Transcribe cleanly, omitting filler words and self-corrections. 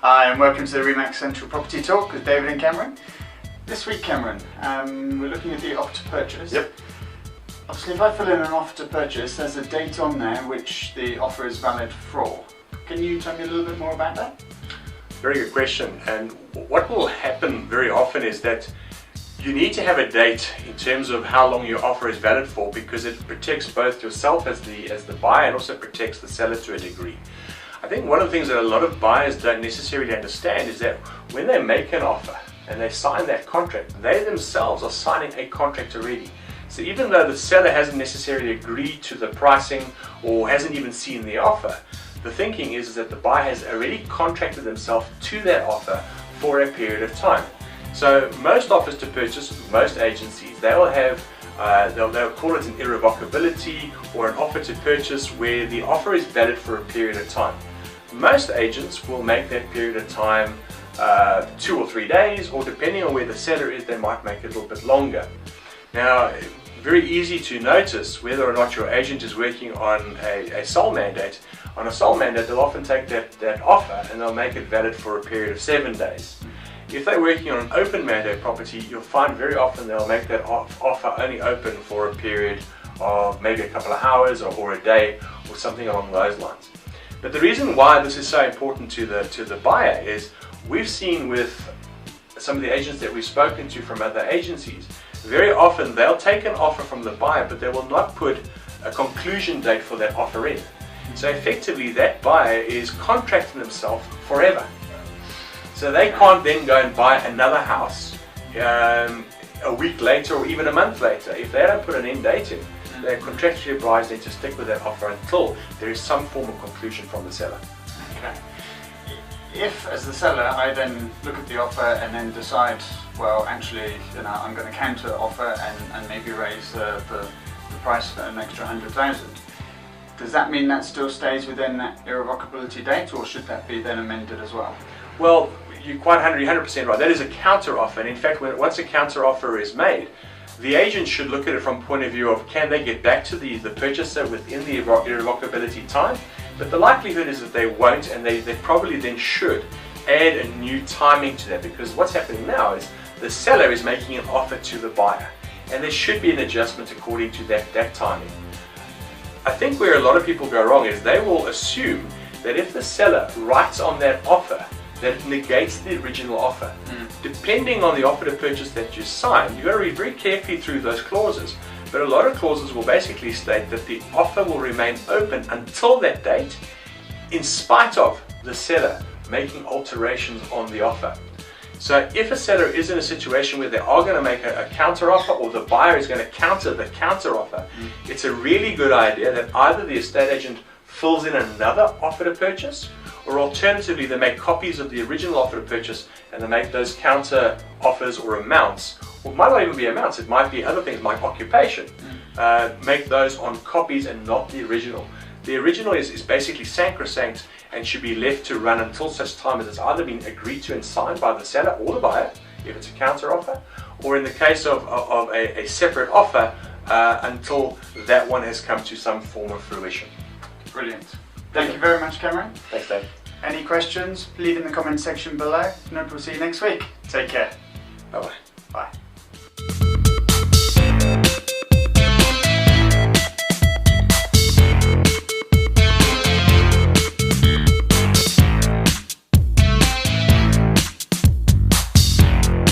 Hi, and welcome to the Remax Central Property Talk with David and Cameron. This week, Cameron, we're looking at the offer to purchase. Yep. Obviously, if I fill in an offer to purchase, there's a date on there which the offer is valid for. Can you tell me a little bit more about that? Very good question. And what will happen very often is that you need to have a date in terms of how long your offer is valid for, because it protects both yourself as the buyer and also protects the seller to a degree. I think one of the things that a lot of buyers don't necessarily understand is that when they make an offer and they sign that contract, they themselves are signing a contract already. So even though the seller hasn't necessarily agreed to the pricing or hasn't even seen the offer, the thinking is that the buyer has already contracted themselves to that offer for a period of time. So most offers to purchase, most agencies, they will have they'll call it an irrevocability or an offer to purchase where the offer is valid for a period of time. Most agents will make that period of time 2 or 3 days, or depending on where the seller is, they might make it a little bit longer. Now, very easy to notice whether or not your agent is working on a sole mandate. On a sole mandate, they'll often take that offer and they'll make it valid for a period of 7 days. If they're working on an open mandate property, you'll find very often they'll make that offer only open for a period of maybe a couple of hours or a day or something along those lines. But the reason why this is so important to the buyer is we've seen with some of the agents that we've spoken to from other agencies, very often they'll take an offer from the buyer, but they will not put a conclusion date for that offer in. So effectively that buyer is contracting themselves forever. So they can't then go and buy another house a week later or even a month later. If they don't put an end date in, they're contractually obliged then to stick with that offer until there is some form of conclusion from the seller. Okay. If, as the seller, I then look at the offer and then decide, well, actually, I'm going to counter offer and maybe raise the price an extra 100,000, does that mean that still stays within that irrevocability date, or should that be then amended as well? Well, you're 100% right. That is a counter offer, and in fact, once a counter offer is made, the agent should look at it from the point of view of can they get back to the purchaser within the irrevocability time. But the likelihood is that they won't, and they probably then should add a new timing to that, because what's happening now is the seller is making an offer to the buyer, and there should be an adjustment according to that timing. I think where a lot of people go wrong is they will assume that if the seller writes on that offer that it negates the original offer. Depending on the offer to purchase that you sign, you've got to read very carefully through those clauses. But a lot of clauses will basically state that the offer will remain open until that date, in spite of the seller making alterations on the offer. So if a seller is in a situation where they are going to make a counter offer, or the buyer is going to counter the counter offer, it's a really good idea that either the estate agent fills in another offer to purchase, or alternatively they make copies of the original offer to purchase and they make those counter offers or amounts, or it might not even be amounts, it might be other things like occupation. Make those on copies and not the original. The original is basically sacrosanct and should be left to run until such time as it's either been agreed to and signed by the seller or the buyer, if it's a counter offer, or in the case of a separate offer, until that one has come to some form of fruition. Brilliant. Thank you very much, Cameron. Thanks, Dave. Any questions, leave in the comment section below, and we'll see you next week. Take care. Bye-bye. Bye.